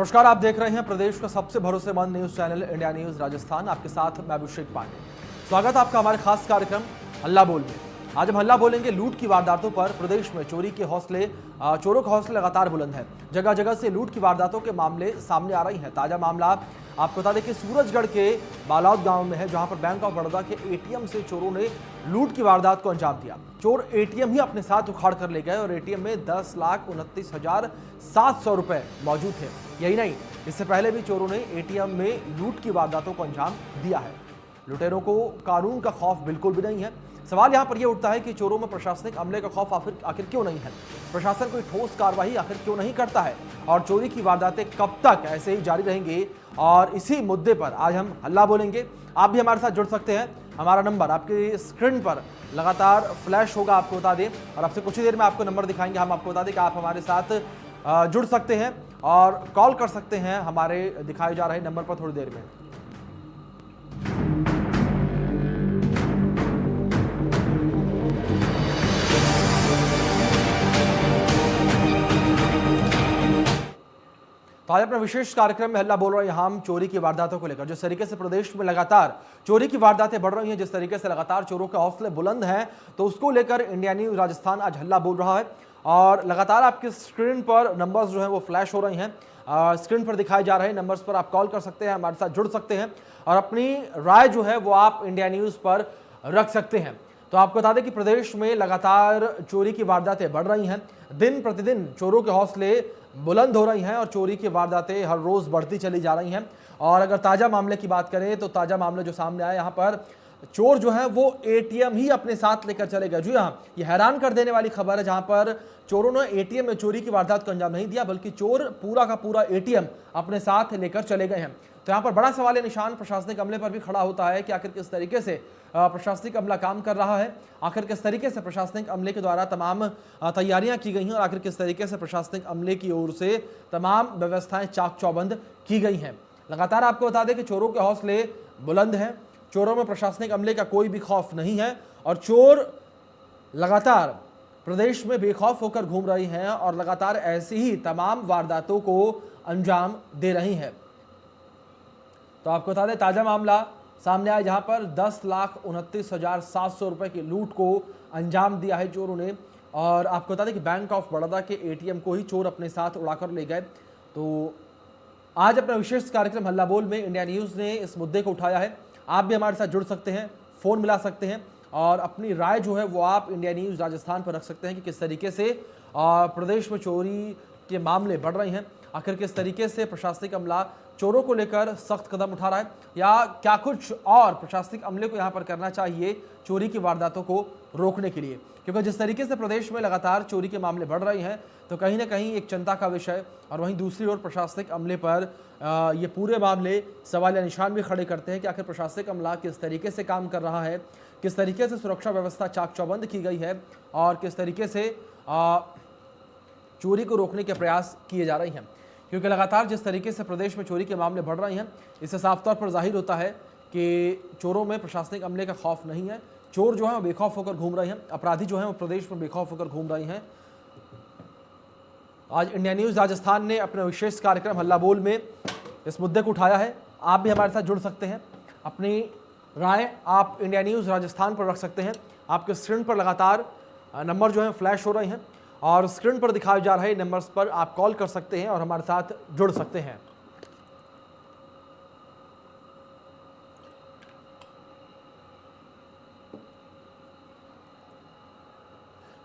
नमस्कार, आप देख रहे हैं प्रदेश का सबसे भरोसेमंद news channel India news Rajasthan. आपके साथ मैं अभिषेक पांडे। स्वागत है आपका हमारे खास कार्यक्रम हल्ला बोल में। आज हम हल्ला बोलेंगे लूट की वारदातों पर। प्रदेश में चोरों के हौसले लगातार बुलंद है। जगह जगह से लूट की वारदातों के मामले सामने आ रही हैं। ताजा मामला आपको बता दें कि सूरजगढ़ के बालौद गांव में है, जहां पर बैंक ऑफ बड़ौदा के एटीएम से चोरों ने लूट की वारदात को अंजाम दिया। चोर एटीएम ही अपने साथ उखाड़ कर ले गए और एटीएम में 10,29,700 रुपए मौजूद थे। यही नहीं, इससे पहले भी चोरों ने एटीएम में लूट की वारदातों को अंजाम दिया है। लुटेरों को कानून का खौफ बिल्कुल भी नहीं है। सवाल यहां पर यह उठता है कि चोरों में प्रशासनिक अमले का खौफ आखिर क्यों नहीं है। प्रशासन कोई ठोस कार्रवाई आखिर क्यों नहीं करता है और चोरी की वारदातें कब तक ऐसे ही जारी रहेंगी। और इसी मुद्दे पर आज हम हल्ला बोलेंगे। आप भी हमारे साथ जुड़ सकते हैं। हमारा नंबर आपकी स्क्रीन पर लगातार फ्लैश होगा, आपको बता दें, और आपसे कुछ ही देर में आपको नंबर दिखाएंगे। हम आपको बता दें कि आप हमारे साथ जुड़ सकते हैं और कॉल कर सकते हैं हमारे दिखाए जा रहे नंबर पर थोड़ी देर में। तो आज अपने विशेष कार्यक्रम में हल्ला बोल रहे हैं हम चोरी की वारदातों को लेकर। जिस तरीके से प्रदेश में लगातार चोरी की वारदातें बढ़ रही हैं, जिस तरीके से लगातार चोरों के हौसले बुलंद हैं, तो उसको लेकर इंडिया न्यूज राजस्थान आज हल्ला बोल रहा है। और लगातार आपकी स्क्रीन पर नंबर्स जो हैं वो फ्लैश हो रहे हैं। स्क्रीन पर दिखाए जा रहे हैं नंबर्स पर आप कॉल कर सकते हैं, हमारे साथ जुड़ सकते हैं और अपनी राय जो है वो आप इंडिया न्यूज पर रख सकते हैं। तो आपको बता दें कि प्रदेश में लगातार चोरी की वारदातें बढ़ रही हैं। दिन प्रतिदिन चोरों के हौसले बुलंद हो रही हैं और चोरी की वारदातें हर रोज बढ़ती चली जा रही हैं। और अगर ताजा मामले की बात करें तो ताजा मामले जो सामने आए, यहाँ पर चोर जो है वो एटीएम ही अपने साथ लेकर चले गए। जी हाँ, ये हैरान कर देने वाली खबर है, जहां पर चोरों ने एटीएम में चोरी की वारदात को अंजाम नहीं दिया, बल्कि चोर पूरा का पूरा एटीएम अपने साथ लेकर चले गए हैं। तो यहाँ पर बड़ा सवाल निशान प्रशासनिक अमले पर भी खड़ा होता है कि आखिर किस तरीके से प्रशासनिक अमला काम कर रहा है, आखिर किस तरीके से प्रशासनिक अमले के द्वारा तमाम तैयारियां की गई हैं और आखिर किस तरीके से प्रशासनिक अमले की ओर से तमाम व्यवस्थाएं चाक चौबंद की गई हैं। लगातार आपको बता दें कि चोरों के हौसले बुलंद हैं। चोरों में प्रशासनिक अमले का कोई भी खौफ नहीं है और चोर लगातार प्रदेश में बेखौफ होकर घूम रही हैं और लगातार ऐसी ही तमाम वारदातों को अंजाम दे रही हैं। तो आपको बता दें ताजा मामला सामने आया, जहां पर 10,29,700 रुपए की लूट को अंजाम दिया है चोरों ने। और आपको बता दें कि बैंक ऑफ बड़ौदा के एटीएम को ही चोर अपने साथ उड़ाकर ले गए। तो आज अपना विशेष कार्यक्रम हल्ला बोल में इंडिया न्यूज ने इस मुद्दे को उठाया है। आप भी हमारे साथ जुड़ सकते हैं, फोन मिला सकते हैं और अपनी राय जो है वो आप इंडिया न्यूज राजस्थान पर रख सकते हैं कि किस तरीके से प्रदेश में चोरी के मामले बढ़ रहे हैं, आखिर किस तरीके से प्रशासनिक अमला चोरों को लेकर सख्त कदम उठा रहा है, या क्या कुछ और प्रशासनिक अमले को यहां पर करना चाहिए चोरी की वारदातों को रोकने के लिए। क्योंकि जिस तरीके से प्रदेश में लगातार चोरी के मामले बढ़ रहे हैं, तो कहीं ना कहीं एक चिंता का विषय, और वहीं दूसरी ओर प्रशासनिक अमले पर ये पूरे मामले सवाल या निशान भी खड़े करते हैं कि आखिर प्रशासनिक अमला किस तरीके से काम कर रहा है, किस तरीके से सुरक्षा व्यवस्था चाक चौबंद की गई है और किस तरीके से चोरी को रोकने के प्रयास किए जा रहे हैं। क्योंकि लगातार जिस तरीके से प्रदेश में चोरी के मामले बढ़ रहे हैं, इससे साफ तौर पर जाहिर होता है कि चोरों में प्रशासनिक अमले का खौफ नहीं है। चोर जो है वो बेखौफ होकर घूम रहे हैं, अपराधी जो है वो प्रदेश में बेखौफ होकर घूम रहे हैं। आज इंडिया न्यूज राजस्थान ने अपने विशेष कार्यक्रम हल्ला बोल में इस मुद्दे को उठाया है। आप भी हमारे साथ जुड़ सकते हैं, अपनी राय आप इंडिया न्यूज राजस्थान पर रख सकते हैं। आपके स्क्रीन पर लगातार नंबर जो है फ्लैश हो रहे हैं और स्क्रीन पर दिखाए जा रहे नंबर्स पर आप कॉल कर सकते हैं और हमारे साथ जुड़ सकते हैं।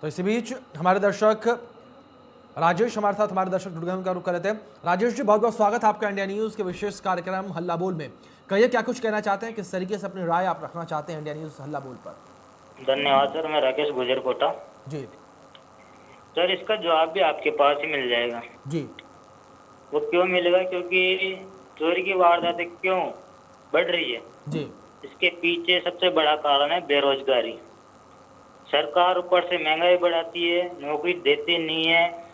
तो इसी बीच हमारे दर्शक राजेश हमारे साथ जुड़ गए, उनका रुख कर लेते हैं। राजेश जी, बहुत बहुत स्वागत है आपका इंडिया न्यूज के विशेष कार्यक्रम हल्ला बोल में। कहिए, क्या कुछ कहना चाहते हैं, किस तरीके से अपनी राय आप रखना चाहते हैं इंडिया न्यूज हल्ला बोल पर। धन्यवाद सर, मैं राकेश गुजरकोटा जी सर। इसका जवाब भी आपके पास ही मिल जाएगा जी। वो क्यों मिलेगा, क्योंकि चोरी की वारदातें क्यों बढ़ रही है जी। इसके पीछे सबसे बड़ा कारण है बेरोजगारी। सरकार ऊपर से महंगाई बढ़ाती है, नौकरी देती नहीं है।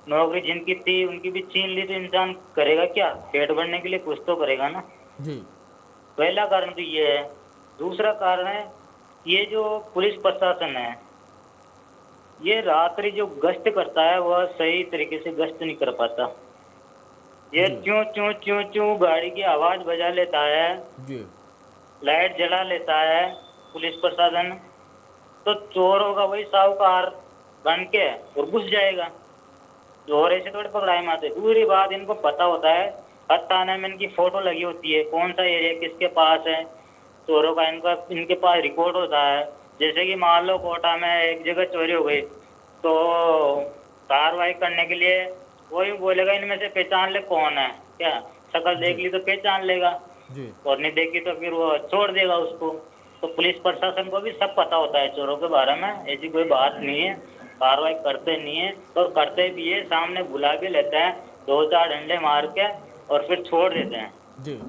नौकरी जिनकी थी उनकी भी छीन ली तो इंसान करेगा क्या, पेट भरने के लिए कुछ तो करेगा ना जी। पहला कारण तो ये है। दूसरा कारण है ये जो पुलिस प्रशासन है, ये रात्रि जो गश्त करता है वह सही तरीके से गश्त नहीं कर पाता। ये जी च्यों च्यों च्यों च्यों गाड़ी की आवाज बजा लेता है, जी लाइट जला लेता है पुलिस प्रशासन, तो चोर होगा वही साहूकार बन के और घुस जाएगा। चोर ऐसे थोड़े पकड़ाए मारते, पूरी बात इनको पता होता है। हर थाने में इनकी फोटो लगी होती है, कौन सा एरिया किसके पास है चोरों का, इनका इनके पास रिकॉर्ड होता है। जैसे कि मान लो कोटा में एक जगह चोरी हो गई, तो कार्रवाई करने के लिए वही बोलेगा इनमें से पहचान ले कौन है, क्या शक्ल देख जी ली तो पहचान लेगा, जी और नहीं देखी तो फिर वो छोड़ देगा उसको। तो पुलिस प्रशासन को भी सब पता होता है चोरों के बारे में, ऐसी कोई बात नहीं है। कार्रवाई करते नहीं है, और करते भी है सामने बुला भी लेते हैं, दो चार डंडे मार के और फिर छोड़ देते हैं। जी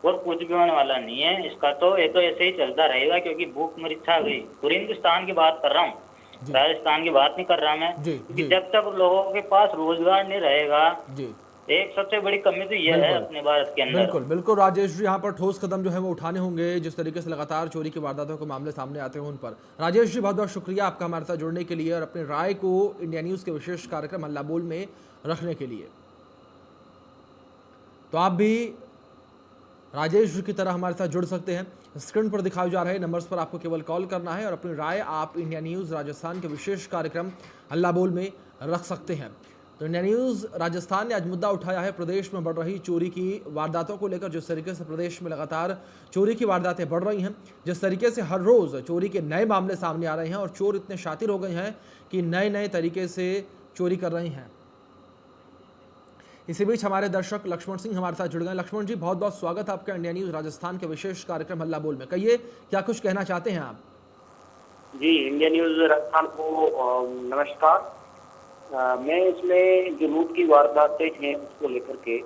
और कुछ भी होने वाला नहीं है इसका, तो ये तो ऐसे ही चलता रहेगा, क्योंकि भूख मरी छा गई। पूरे हिंदुस्तान की बात कर रहा हूँ, जी राजस्थान की बात नहीं कर रहा मैं। जी क्योंकि जी जब तक लोगों के पास रोजगार नहीं रहेगा, जी एक सबसे बड़ी कमी तो यह है बिल्कुल अपने भारत के अंदर। बिल्कुल बिल्कुल राजेश जी, यहाँ पर ठोस कदम जो है वो उठाने होंगे, जिस तरीके से लगातार चोरी की वारदातों के मामले सामने आते हैं उन पर। राजेश जी, बहुत बहुत शुक्रिया आपका हमारे साथ जुड़ने के लिए और अपनी राय को इंडिया न्यूज़ के विशेष कार्यक्रम हल्ला बोल में रखने के लिए। तो आप भी राजेश जी की तरह हमारे साथ जुड़ सकते हैं। स्क्रीन पर दिखाए जा रहे नंबर्स पर आपको केवल कॉल करना है और अपनी राय आप इंडिया न्यूज़ राजस्थान के विशेष कार्यक्रम हल्ला बोल में रख सकते हैं। तो इंडिया न्यूज़ राजस्थान ने आज मुद्दा उठाया है प्रदेश में बढ़ रही चोरी की वारदातों को लेकर। जिस तरीके से प्रदेश में लगातार चोरी की वारदातें बढ़ रही हैं, जिस तरीके से हर रोज़ चोरी के नए मामले सामने आ रहे हैं और चोर इतने शातिर हो गए हैं कि नए नए तरीके से चोरी कर रहे हैं। इसी बीच हमारे दर्शक लक्ष्मण सिंह हमारे साथ जुड़ गए। लक्ष्मण जी, बहुत बहुत स्वागत है आपका इंडिया न्यूज़ राजस्थान के विशेष कार्यक्रम हल्ला बोल में। कहिए, क्या कुछ कहना चाहते हैं आप? जी, इंडिया न्यूज़ राजस्थान को नमस्कार। मैं इसमें जो लूट की वारदातें हैं उसको लेकर के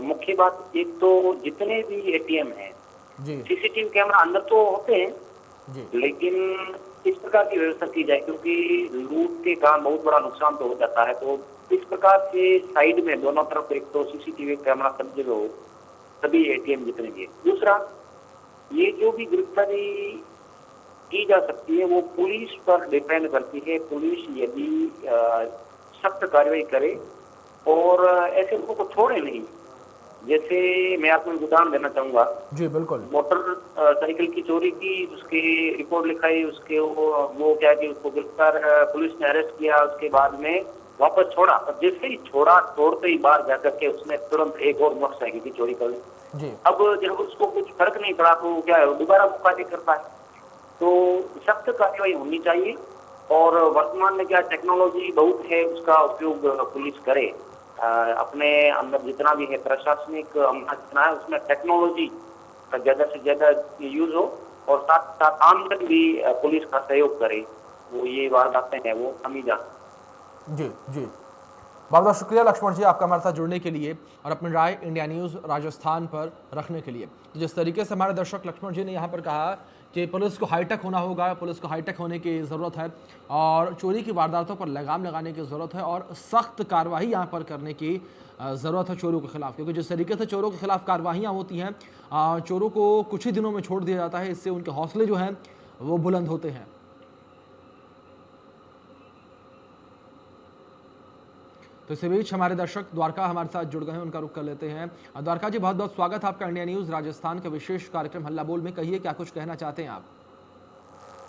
मुख्य बात, एक तो जितने भी एटीएम हैं, जी सीसीटीवी कैमरा अंदर तो होते हैं, जी लेकिन इस प्रकार की व्यवस्था की जाए, क्योंकि लूट के कारण बहुत बड़ा नुकसान तो हो जाता है। तो इस प्रकार से साइड में दोनों तरफ एक तो सीसीटीवी कैमरा सब जगह हो, सभी एटीएम जितने भी। दूसरा, ये जो भी गिरफ्तारी की जा सकती है वो पुलिस पर डिपेंड करती है। पुलिस यदि सख्त कार्रवाई करे और ऐसे लोगों को छोड़े नहीं। जैसे मैं आपको एक उदाहरण देना चाहूंगा, जी बिल्कुल। मोटर साइकिल की चोरी की, उसके रिपोर्ट लिखाई, उसके वो क्या कि उसको गिरफ्तार पुलिस ने अरेस्ट किया, उसके बाद में वापस छोड़ा। और जैसे ही छोड़ा, छोड़ते ही बाहर जाकर के उसने तुरंत एक और मोटरसाइकिल की चोरी कर ली। जी अब जब उसको कुछ फर्क नहीं पड़ा तो क्या है, दोबारा वो कार्य करता है। तो सख्त कार्रवाई होनी चाहिए। और वर्तमान में क्या टेक्नोलॉजी बहुत है, उसका उपयोग पुलिस करे। अपने अंदर जितना भी है प्रशासनिक अमला जितना है, उसमें टेक्नोलॉजी का ज्यादा से ज्यादा यूज हो, और साथ साथ आमजन भी पुलिस का सहयोग करे, वो ये वारदातें हैं वो कमी जा। जी जी, बहुत बहुत शुक्रिया लक्ष्मण जी आपका हमारे साथ जुड़ने के लिए और अपनी राय इंडिया न्यूज़ राजस्थान पर रखने के लिए। तो जिस तरीके से हमारे दर्शक लक्ष्मण जी ने यहाँ पर कहा कि पुलिस को हाईटेक होना होगा, पुलिस को हाईटेक होने की ज़रूरत है और चोरी की वारदातों पर लगाम लगाने की ज़रूरत है और सख्त कार्रवाई यहाँ पर करने की ज़रूरत है चोरों के खिलाफ। क्योंकि जिस तरीके से चोरों के खिलाफ कार्रवाइयाँ होती हैं, चोरों को कुछ ही दिनों में छोड़ दिया जाता है, इससे उनके हौसले जो हैं वो बुलंद होते हैं। तो इसी बीच हमारे दर्शक द्वारका हमारे साथ जुड़ गए हैं, उनका रुख कर लेते हैं। द्वारका जी, बहुत बहुत स्वागत है आपका इंडिया न्यूज़ राजस्थान के विशेष कार्यक्रम हल्ला बोल में। कहिए, क्या कुछ कहना चाहते हैं आप?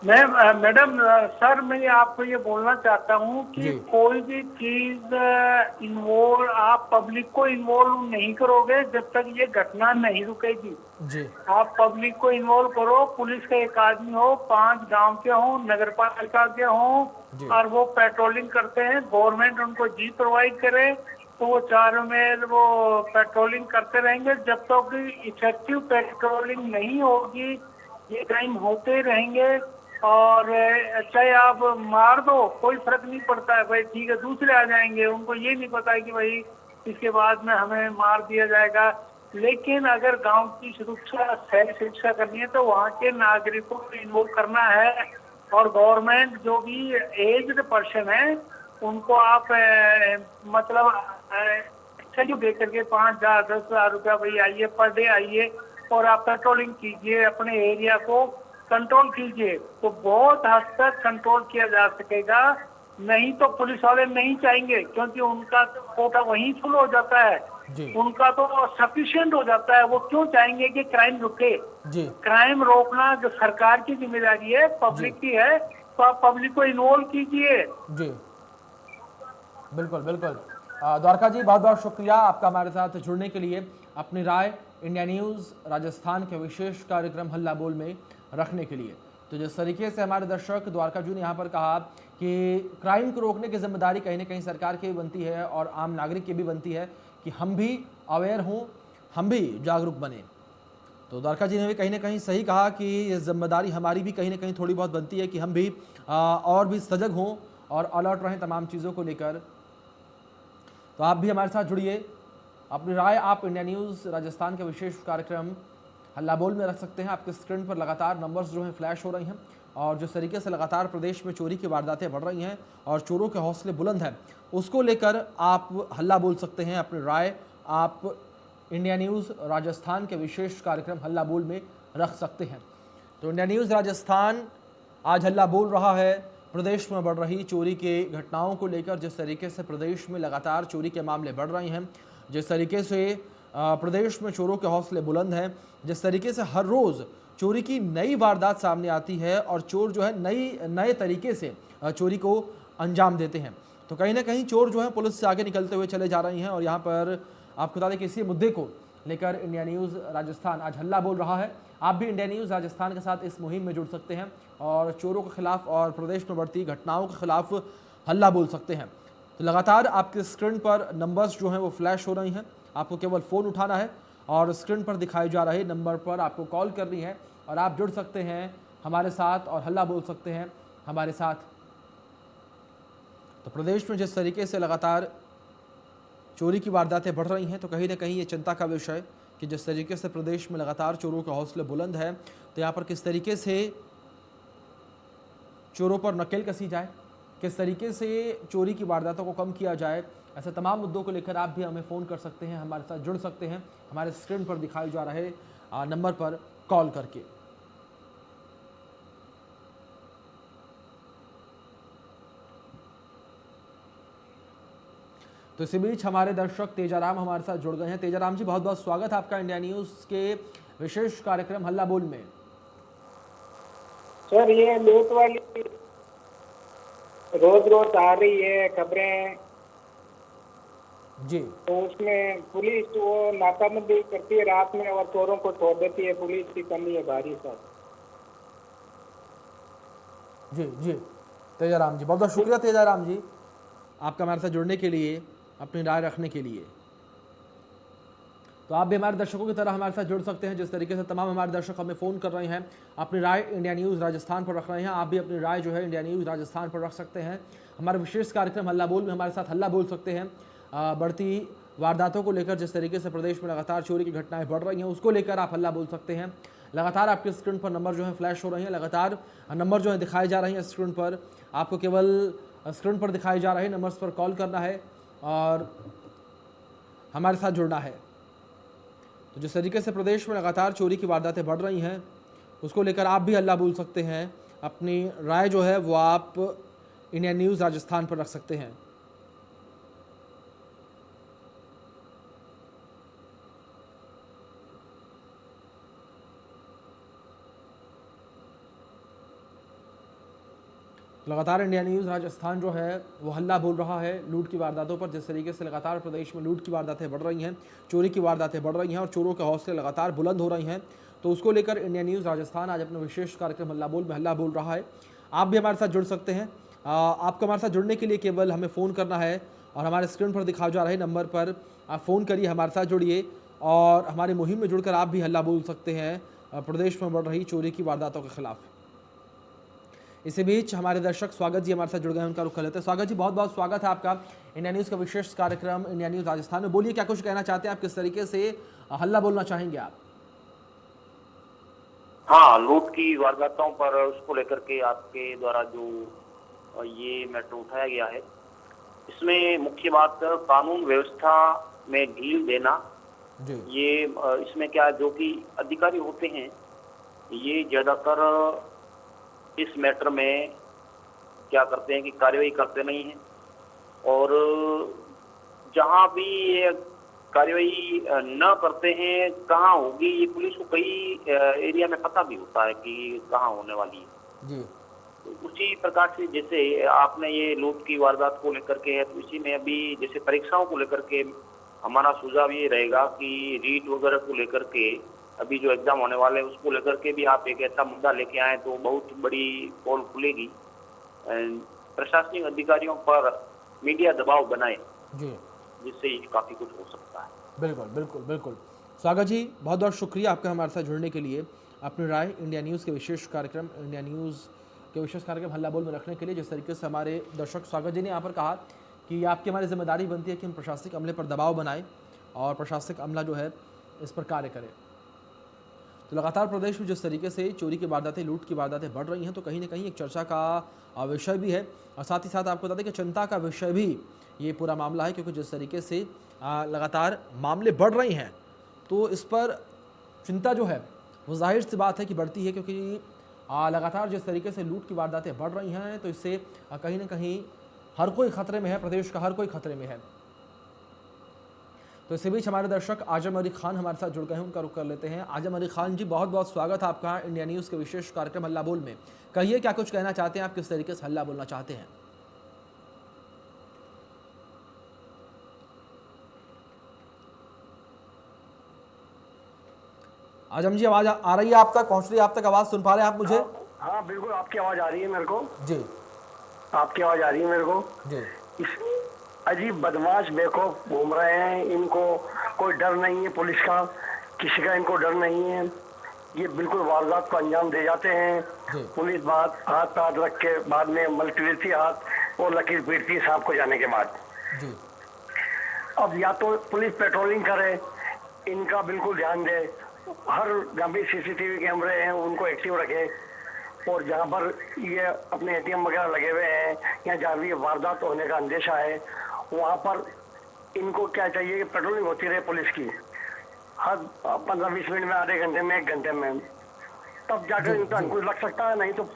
मैडम सर, मैं आपको ये बोलना चाहता हूँ कि जी। कोई भी चीज इन्वॉल्व, आप पब्लिक को इन्वॉल्व नहीं करोगे जब तक ये घटना नहीं रुकेगी। जी आप पब्लिक को इन्वॉल्व करो, पुलिस का एक आदमी हो, 5 गांव के हो, नगर पालिका के जी। हो, और वो पेट्रोलिंग करते हैं, गवर्नमेंट उनको जीप प्रोवाइड करे, तो वो चारों में वो पेट्रोलिंग करते रहेंगे। जब तक इफेक्टिव पेट्रोलिंग नहीं होगी, ये क्राइम होते रहेंगे। और चाहे आप मार दो, कोई फर्क नहीं पड़ता है, भाई ठीक है, दूसरे आ जाएंगे, उनको ये नहीं पता है कि भाई इसके बाद में हमें मार दिया जाएगा। लेकिन अगर गांव की सुरक्षा, शहर सुरक्षा करनी है तो वहाँ के नागरिकों को इन्वॉल्व करना है। और गवर्नमेंट जो भी एज्ड पर्सन है उनको आप मतलब दे करके 5,000 10,000 रुपया भाई आइए, पर डे आइए और आप पेट्रोलिंग कीजिए, अपने एरिया को कंट्रोल कीजिए, तो बहुत हद तक कंट्रोल किया जा सकेगा। नहीं तो पुलिस वाले नहीं चाहेंगे, क्योंकि उनका कोटा वहीं फुल हो जाता है, जी उनका तो सफिशिएंट हो जाता है। वो क्यों चाहेंगे कि क्राइम रुके? जी क्राइम रोकना जो सरकार की जिम्मेदारी है, पब्लिक की है, तो आप पब्लिक को इन्वॉल्व कीजिए। जी, बिल्कुल बिल्कुल। द्वारका जी, बहुत बहुत शुक्रिया आपका हमारे साथ जुड़ने के लिए, अपनी राय इंडिया न्यूज़ राजस्थान के विशेष कार्यक्रम हल्ला बोल में रखने के लिए। तो जिस तरीके से हमारे दर्शक द्वारका जी ने यहाँ पर कहा कि क्राइम को रोकने की जिम्मेदारी कहीं ना कहीं सरकार की भी बनती है और आम नागरिक की भी बनती है कि हम भी अवेयर हों, हम भी जागरूक बने। तो द्वारका जी ने भी कहीं ना कहीं सही कहा कि ये जिम्मेदारी हमारी भी कहीं ना कहीं थोड़ी बहुत बनती है कि हम भी और भी सजग हों और अलर्ट रहें तमाम चीज़ों को लेकर। तो आप भी हमारे साथ जुड़िए, अपनी राय आप इंडिया न्यूज़ राजस्थान के विशेष कार्यक्रम हल्ला बोल में रख सकते हैं। आपके स्क्रीन पर लगातार नंबर्स जो हैं फ्लैश हो रही हैं और जिस तरीके से लगातार प्रदेश में चोरी की वारदातें बढ़ रही हैं और चोरों के हौसले बुलंद हैं, उसको लेकर आप हल्ला बोल सकते हैं। अपनी राय आप इंडिया न्यूज़ राजस्थान के विशेष कार्यक्रम हल्ला बोल में रख सकते हैं। तो इंडिया न्यूज़ राजस्थान आज हल्ला बोल रहा है प्रदेश में बढ़ रही चोरी के घटनाओं को लेकर। जिस तरीके से प्रदेश में लगातार चोरी के मामले बढ़ रहे हैं, जिस तरीके से प्रदेश में चोरों के हौसले बुलंद हैं, जिस तरीके से हर रोज़ चोरी की नई वारदात सामने आती है और चोर जो है नए तरीके से चोरी को अंजाम देते हैं, तो कहीं ना कहीं चोर जो है पुलिस से आगे निकलते हुए चले जा रही हैं। और यहाँ पर आपको बता दें कि इसी मुद्दे को लेकर इंडिया न्यूज़ राजस्थान आज हल्ला बोल रहा है। आप भी इंडिया न्यूज़ राजस्थान के साथ इस मुहिम में जुड़ सकते हैं और चोरों के खिलाफ और प्रदेश में बढ़ती घटनाओं के खिलाफ हल्ला बोल सकते हैं। तो लगातार आपके स्क्रीन पर नंबर्स जो हैं वो फ्लैश हो रही हैं, आपको केवल फ़ोन उठाना है और स्क्रीन पर दिखाए जा रहे नंबर पर आपको कॉल करनी है और आप जुड़ सकते हैं हमारे साथ और हल्ला बोल सकते हैं हमारे साथ। तो प्रदेश में जिस तरीके से लगातार चोरी की वारदातें बढ़ रही हैं, तो कहीं ना कहीं ये चिंता का विषय कि जिस तरीके से प्रदेश में लगातार चोरों के हौसले बुलंद हैं, तो यहाँ पर किस तरीके से चोरों पर नकेल कसी जाए, किस तरीके से चोरी की वारदातों को कम किया जाए, ऐसे तमाम मुद्दों को लेकर आप भी हमें फ़ोन कर सकते हैं, हमारे साथ जुड़ सकते हैं हमारे स्क्रीन पर दिखाए जा रहे नंबर पर कॉल करके। तो इसी बीच हमारे दर्शक तेजाराम हमारे साथ जुड़ गए हैं। तेजाराम जी, बहुत बहुत स्वागत है आपका इंडिया न्यूज़ के विशेष कार्यक्रम हल्ला बोल में। सर, ये लूट वाली रोज रोज आ रही है खबरें जी, तो उसमें पुलिस वो नाकाबंदी करती है रात में और चोरों को छोड़ देती है। पुलिस की कमी है भारी सर। जी जी तेजाराम जी, बहुत बहुत शुक्रिया तेजाराम जी आपका हमारे साथ जुड़ने के लिए, अपनी राय रखने के लिए। तो आप भी हमारे दर्शकों की तरह हमारे साथ जुड़ सकते हैं। जिस तरीके से तमाम हमारे दर्शक हमें फ़ोन कर रहे हैं, अपनी राय इंडिया न्यूज़ राजस्थान पर रख रहे हैं, आप भी अपनी राय जो है इंडिया न्यूज़ राजस्थान पर रख सकते हैं। हमारे विशेष कार्यक्रम हल्ला बोल में हमारे साथ हल्ला बोल सकते हैं। बढ़ती वारदातों को लेकर जिस तरीके से प्रदेश में लगातार चोरी की घटनाएं बढ़ रही हैं, उसको लेकर आप हल्ला बोल सकते हैं। लगातार आपके स्क्रीन पर नंबर जो है फ्लैश हो रहे हैं, लगातार नंबर जो है दिखाए जा रहे हैं स्क्रीन पर। आपको केवल स्क्रीन पर दिखाए जा रहे नंबर्स पर कॉल करना है और हमारे साथ जुड़ना है। तो जिस तरीके से प्रदेश में लगातार चोरी की वारदातें बढ़ रही हैं, उसको लेकर आप भी हल्ला बोल सकते हैं। अपनी राय जो है वो आप इंडिया न्यूज़ राजस्थान पर रख सकते हैं। लगातार इंडिया न्यूज़ राजस्थान जो है वो हल्ला बोल रहा है लूट की वारदातों पर। जिस तरीके से लगातार प्रदेश में लूट की वारदातें बढ़ रही हैं, चोरी की वारदातें बढ़ रही हैं और चोरों के हौसले लगातार बुलंद हो रही हैं, तो उसको लेकर इंडिया न्यूज़ राजस्थान आज अपने विशेष कार्यक्रम हल्ला बोल में हल्ला बोल रहा है। आप भी हमारे साथ जुड़ सकते हैं। आपको हमारे साथ जुड़ने के लिए केवल हमें फ़ोन करना है और हमारे स्क्रीन पर दिखाए जा रहे नंबर पर आप फ़ोन करिए, हमारे साथ जुड़िए और हमारी मुहिम में जुड़कर आप भी हल्ला बोल सकते हैं प्रदेश में बढ़ रही चोरी की वारदातों के खिलाफ। इसी बीच हमारे दर्शक स्वागत जी हमारे साथ जुड़ गए हैं, उनका रुख कर लेते हैं। स्वागत जी, बहुत बहुत स्वागत है आपका इंडिया न्यूज़ का विशेष कार्यक्रम इंडिया न्यूज़ राजस्थान में। बोलिए, क्या कुछ कहना चाहते हैं आप, किस तरीके से हल्ला बोलना चाहेंगे आप? हाँ, लूट की वारदातों पर उसको लेकर के आपके द्वारा जो ये मैटर उठाया गया है, इसमें मुख्य बात कानून व्यवस्था में ढील देना। जी, ये इसमें क्या जो कि अधिकारी होते हैं, ये ज्यादातर इस मैटर में क्या करते हैं कि कार्रवाई करते नहीं हैं, और जहां भी ये कार्रवाई न करते हैं कहाँ होगी, ये पुलिस को कई एरिया में पता भी होता है कि कहाँ होने वाली है। जी तो उसी प्रकार से जैसे आपने ये लूट की वारदात को लेकर के है, तो इसी में अभी जैसे परीक्षाओं को लेकर के हमारा सुझाव ये रहेगा कि रीट वगैरह को लेकर के अभी जो एग्जाम होने वाले हैं उसको लेकर के भी आप एक ऐसा मुद्दा लेके आए तो बहुत बड़ी पोल खुलेगी। प्रशासनिक अधिकारियों पर मीडिया दबाव बनाए, जी जिससे काफी कुछ हो सकता है। बिल्कुल बिल्कुल बिल्कुल। स्वागत जी, बहुत बहुत शुक्रिया आपका हमारे साथ जुड़ने के लिए, अपनी राय इंडिया न्यूज़ के विशेष कार्यक्रम हल्ला बोल में रखने के लिए। जिस तरीके से हमारे दर्शक स्वागत जी ने यहाँ पर कहा कि आपकी हमारी जिम्मेदारी बनती है कि हम प्रशासनिक अमले पर दबाव बनाएं और प्रशासनिक अमला जो है इस पर कार्य करे। तो लगातार प्रदेश में जिस तरीके से चोरी की वारदातें, लूट की वारदातें बढ़ रही हैं, तो कहीं ना कहीं एक चर्चा का विषय भी है, और साथ ही साथ आपको बता दें कि चिंता का विषय भी ये पूरा मामला है, क्योंकि जिस तरीके से लगातार मामले बढ़ रहे हैं तो इस पर चिंता जो है वो जाहिर सी बात है कि बढ़ती है, क्योंकि लगातार जिस तरीके से लूट की वारदातें बढ़ रही हैं तो इससे कहीं ना कहीं हर कोई खतरे में है, प्रदेश का हर कोई खतरे में है। तो इसी बीच हमारे दर्शक आजम अली खान हमारे साथ जुड़ गए हैं, उनका रुख कर लेते हैं। आजम अली खान जी, बहुत बहुत स्वागत है आपका इंडिया न्यूज़ के विशेष कार्यक्रम हल्ला बोल में। कहिए, क्या कुछ कहना चाहते हैं आप, किस तरीके से हल्ला बोलना चाहते हैं? आजम जी, आवाज आ रही है आप तक, पहुंच रही है आप तक आवाज, सुन पा रहे हैं आप मुझे? हाँ बिल्कुल, आपकी आवाज आ रही है मेरे को जी, आपकी आवाज आ रही है मेरे को जी। इस अजीब बदमाश बेखौफ घूम रहे हैं, इनको कोई डर नहीं है, पुलिस का किसी का इनको डर नहीं है। ये बिल्कुल वारदात को अंजाम दे जाते हैं। जी। पुलिस हाथ रख के बाद में मलती हाथ और लकीर पीटती है सांप को जाने के बाद। जी। अब या तो पुलिस पेट्रोलिंग करे, इनका बिल्कुल ध्यान दे, हर जहाँ भी सीसीटीवी कैमरे हैं उनको एक्टिव रखे, और जहाँ पर ये अपने एटीएम वगैरह लगे हुए हैं या जहाँ भी वारदात होने का अंदेशा है वहाँ पर इनको क्या चाहिए कि पेट्रोलिंग होती रहे पुलिस की, हर 15-20 मिनट में, आधे घंटे में, 1 घंटे में, तब जाकर इनका अंकुश लग सकता है। नहीं तो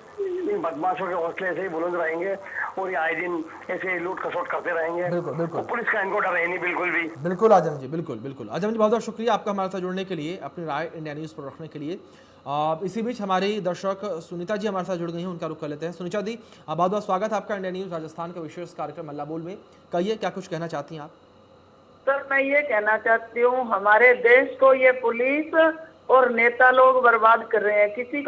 इन बदमाशों के हौसले ऐसे ही बुलंद रहेंगे और ये आए दिन ऐसे लूट खसोट करते रहेंगे। बिल्कुल बिल्कुल। तो पुलिस का इनको डर है नहीं बिल्कुल भी। बिल्कुल आजम जी, बिल्कुल बिल्कुल। आजम जी, बहुत बहुत शुक्रिया आपका हमारे साथ जुड़ने के लिए, अपनी राय इंडिया न्यूज़ पर रखने के लिए। इसी बीच हमारी दर्शक सुनीता जी हमारे साथ जुड़ गई हैं, उनका रुख कर लेते हैं। सुनीता जी, बहुत बहुत स्वागत है आपका इंडिया न्यूज़ राजस्थान के विशेष कार्यक्रम हल्ला बोल में। कहिए, क्या कुछ कहना चाहती हैं आप? सर, मैं ये कहना चाहती हूँ, हमारे देश को ये पुलिस और नेता लोग बर्बाद कर रहे हैं। किसी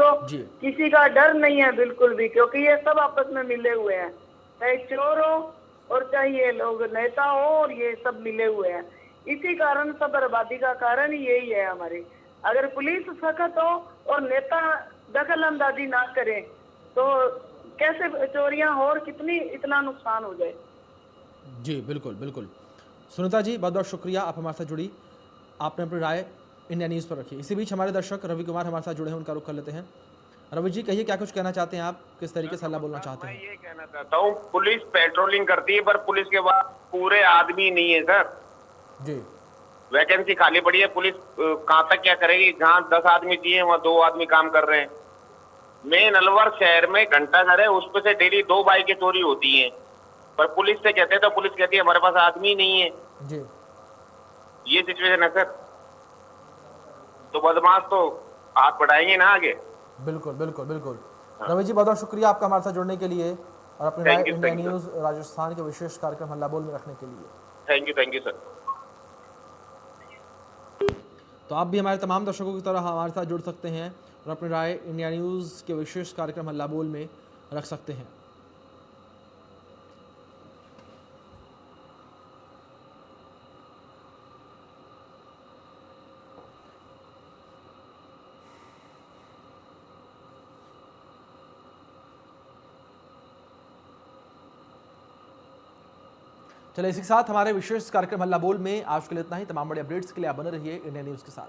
का डर नहीं है बिल्कुल भी, क्योंकि ये सब आपस में मिले हुए हैं, चाहे चोर हो और चाहे ये लोग नेता हो, और ये सब मिले हुए हैं। इसी कारण सब बर्बादी का कारण यही है हमारी। अगर पुलिस सख्त हो और नेता दखल अंदाजी ना करें तो कैसे चोरियां हो और इतना नुकसान हो जाए। जी बिल्कुल बिल्कुल। सुनीता जी, बहुत बहुत शुक्रिया, आप हमारे साथ जुड़ी, आपने अपनी राय इंडिया न्यूज़ पर रखी। इसी बीच हमारे दर्शक रवि कुमार हमारे साथ जुड़े हैं, उनका रुख कर लेते हैं। रवि जी, कहिए, क्या कुछ कहना चाहते हैं आप, किस तरीके से हल्ला बोलना चाहते हैं? मैं ये कहना चाहता हूँ, पुलिस पेट्रोलिंग करती है पर पुलिस के पास पूरे आदमी नहीं है सर। जी। वैकेंसी खाली पड़ी है, पुलिस कहाँ तक क्या करेगी? जहाँ 10 आदमी चाहिए वहाँ 2 आदमी काम कर रहे हैं। मेन अलवर शहर में घंटाघर है, उस पे से डेली 2 बाइकें चोरी होती हैं, पर पुलिस से कहते हैं तो पुलिस कहती है हमारे पास आदमी नहीं है। जी। ये सिचुएशन है सर, तो बदमाश तो हाथ बढ़ाएंगे ना आगे। बिल्कुल बिल्कुल बिल्कुल। रवि जी, बहुत बहुत शुक्रिया आपका हमारे साथ जुड़ने के लिए और अपनी राय इंडिया न्यूज़ राजस्थान के विशेष कार्यक्रम हल्ला बोल में रखने के लिए। Thank you sir. तो आप भी हमारे तमाम दर्शकों की तरह हमारे साथ जुड़ सकते हैं और अपनी राय इंडिया न्यूज़ के विशेष कार्यक्रम हल्ला बोल में रख सकते हैं। चलिए, इसी के साथ हमारे विशेष कार्यक्रम हल्ला बोल में आज के लिए इतना ही। तमाम बड़े अपडेट्स के लिए आप बने रहिए इंडिया न्यूज़ के साथ।